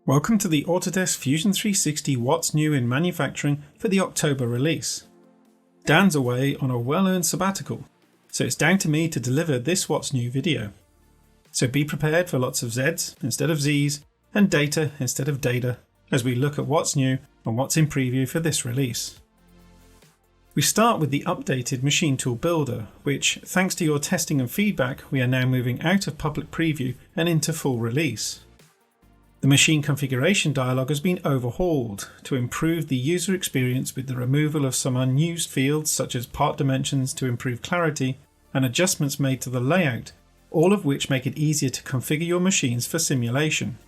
Welcome to the Autodesk Fusion 360 What's New in Manufacturing for the October release. Dan's away on a well-earned sabbatical, so it's down to me to deliver this What's New video. So be prepared for lots of Z's instead of Z's and data instead of data as we look at what's new and what's in preview for this release. We start with the updated Machine Tool Builder, which, thanks to your testing and feedback, we are now moving out of public preview and into full release. The machine configuration dialog has been overhauled to improve the user experience with the removal of some unused fields such as part dimensions to improve clarity and adjustments made to the layout, all of which make it easier to configure your machines for simulation.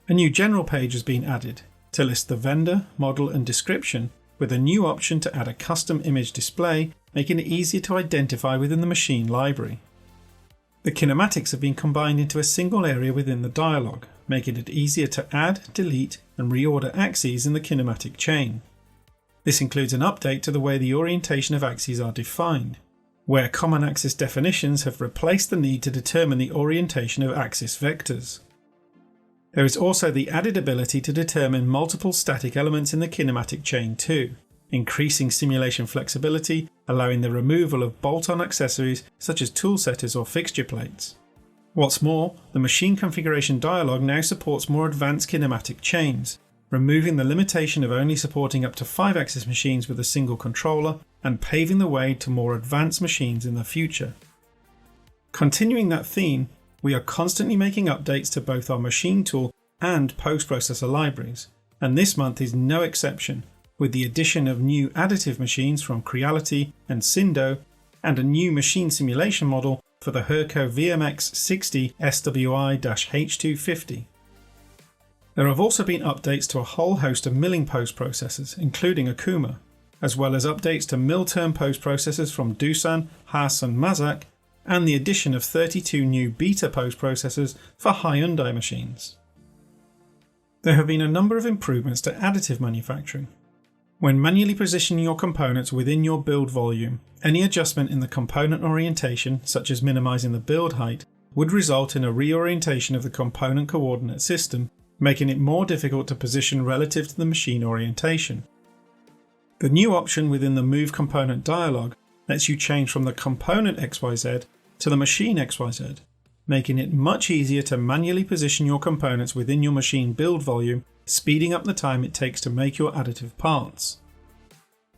A new general page has been added to list the vendor, model and description, with a new option to add a custom image display, making it easier to identify within the machine library. The kinematics have been combined into a single area within the dialog, making it easier to add, delete and reorder axes in the kinematic chain. This includes an update to the way the orientation of axes are defined, where common axis definitions have replaced the need to determine the orientation of axis vectors. There is also the added ability to determine multiple static elements in the kinematic chain too, increasing simulation flexibility, allowing the removal of bolt-on accessories such as tool setters or fixture plates. What's more, the machine configuration dialog now supports more advanced kinematic chains, removing the limitation of only supporting up to 5-axis machines with a single controller and paving the way to more advanced machines in the future. Continuing that theme, we are constantly making updates to both our machine tool and post-processor libraries, and this month is no exception, with the addition of new additive machines from Creality and Cindo and a new machine simulation model for the Herco VMX60 SWI-H250. There have also been updates to a whole host of milling post-processors, including Akuma, as well as updates to mill-turn post-processors from Doosan, Haas and Mazak, and the addition of 32 new beta post-processors for Hyundai machines. There have been a number of improvements to additive manufacturing. When manually positioning your components within your build volume, any adjustment in the component orientation, such as minimizing the build height, would result in a reorientation of the component coordinate system, making it more difficult to position relative to the machine orientation. The new option within the Move Component dialog lets you change from the component XYZ to the machine XYZ, making it much easier to manually position your components within your machine build volume, speeding up the time it takes to make your additive parts.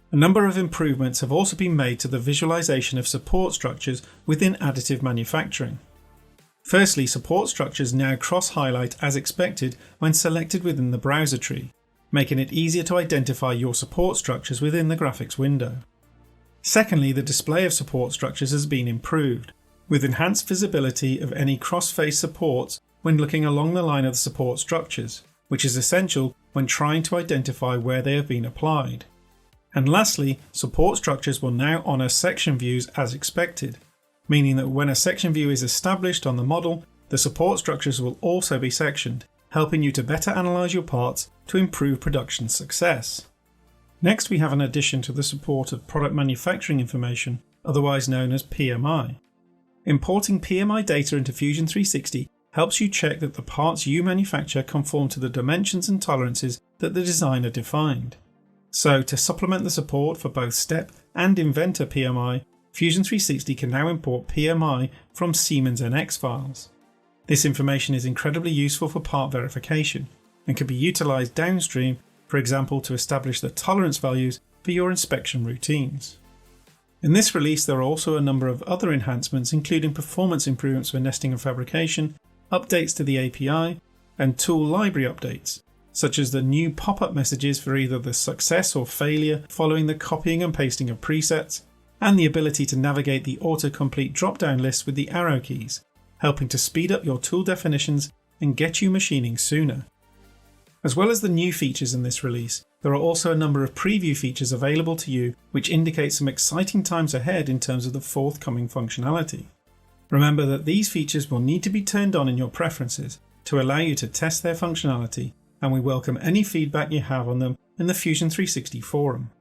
A number of improvements have also been made to the visualization of support structures within additive manufacturing. Firstly, support structures now cross-highlight as expected when selected within the browser tree, making it easier to identify your support structures within the graphics window. Secondly, the display of support structures has been improved, with enhanced visibility of any cross-face supports when looking along the line of the support structures, which is essential when trying to identify where they have been applied. And lastly, support structures will now honour section views as expected, meaning that when a section view is established on the model, the support structures will also be sectioned, helping you to better analyse your parts to improve production success. Next, we have an addition to the support of product manufacturing information, otherwise known as PMI. Importing PMI data into Fusion 360 helps you check that the parts you manufacture conform to the dimensions and tolerances that the designer defined. So, to supplement the support for both STEP and Inventor PMI, Fusion 360 can now import PMI from Siemens NX files. This information is incredibly useful for part verification and can be utilised downstream, for example to establish the tolerance values for your inspection routines. In this release there are also a number of other enhancements, including performance improvements for nesting and fabrication, updates to the API, and tool library updates, such as the new pop-up messages for either the success or failure following the copying and pasting of presets, and the ability to navigate the autocomplete drop-down list with the arrow keys, helping to speed up your tool definitions and get you machining sooner. As well as the new features in this release, there are also a number of preview features available to you which indicate some exciting times ahead in terms of the forthcoming functionality. Remember that these features will need to be turned on in your preferences to allow you to test their functionality, and we welcome any feedback you have on them in the Fusion 360 forum.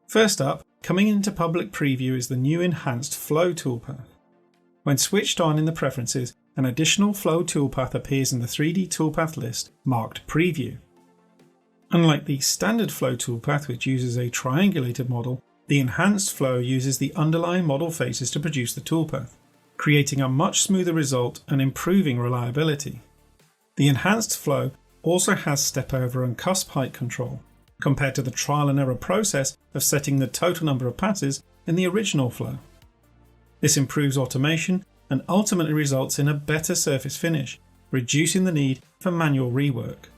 First up, coming into public preview is the new enhanced flow toolpath. When switched on in the preferences, an additional flow toolpath appears in the 3D toolpath list marked Preview. Unlike the standard flow toolpath, which uses a triangulated model, the enhanced flow uses the underlying model faces to produce the toolpath, creating a much smoother result and improving reliability. The enhanced flow also has step over and cusp height control, compared to the trial and error process of setting the total number of passes in the original flow. This improves automation and ultimately results in a better surface finish, reducing the need for manual rework.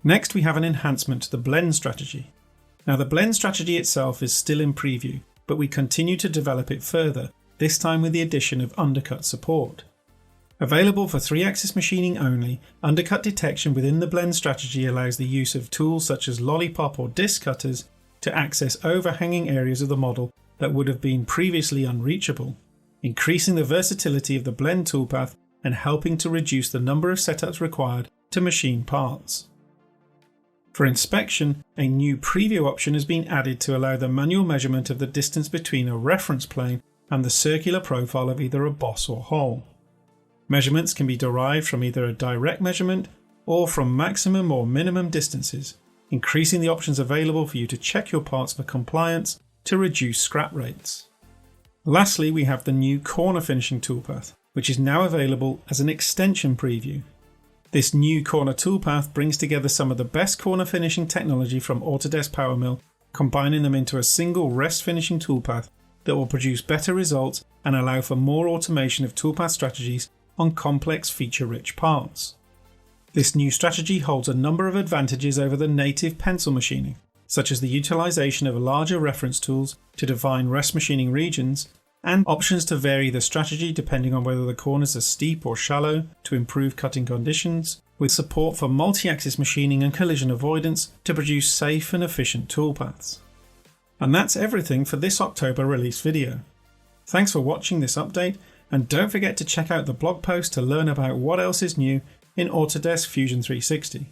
Next, we have an enhancement to the blend strategy. Now, the blend strategy itself is still in preview, but we continue to develop it further, this time with the addition of undercut support. Available for 3-axis machining only, undercut detection within the blend strategy allows the use of tools such as lollipop or disc cutters to access overhanging areas of the model that would have been previously unreachable, increasing the versatility of the blend toolpath and helping to reduce the number of setups required to machine parts. For inspection, a new preview option has been added to allow the manual measurement of the distance between a reference plane and the circular profile of either a boss or hole. Measurements can be derived from either a direct measurement or from maximum or minimum distances, increasing the options available for you to check your parts for compliance to reduce scrap rates. Lastly, we have the new corner finishing toolpath, which is now available as an extension preview. This new corner toolpath brings together some of the best corner finishing technology from Autodesk PowerMill, combining them into a single rest finishing toolpath that will produce better results and allow for more automation of toolpath strategies on complex feature-rich parts. This new strategy holds a number of advantages over the native pencil machining, such as the utilization of larger reference tools to define rest machining regions, and options to vary the strategy depending on whether the corners are steep or shallow to improve cutting conditions, with support for multi-axis machining and collision avoidance to produce safe and efficient toolpaths. And that's everything for this October release video. Thanks for watching this update, and don't forget to check out the blog post to learn about what else is new in Autodesk Fusion 360.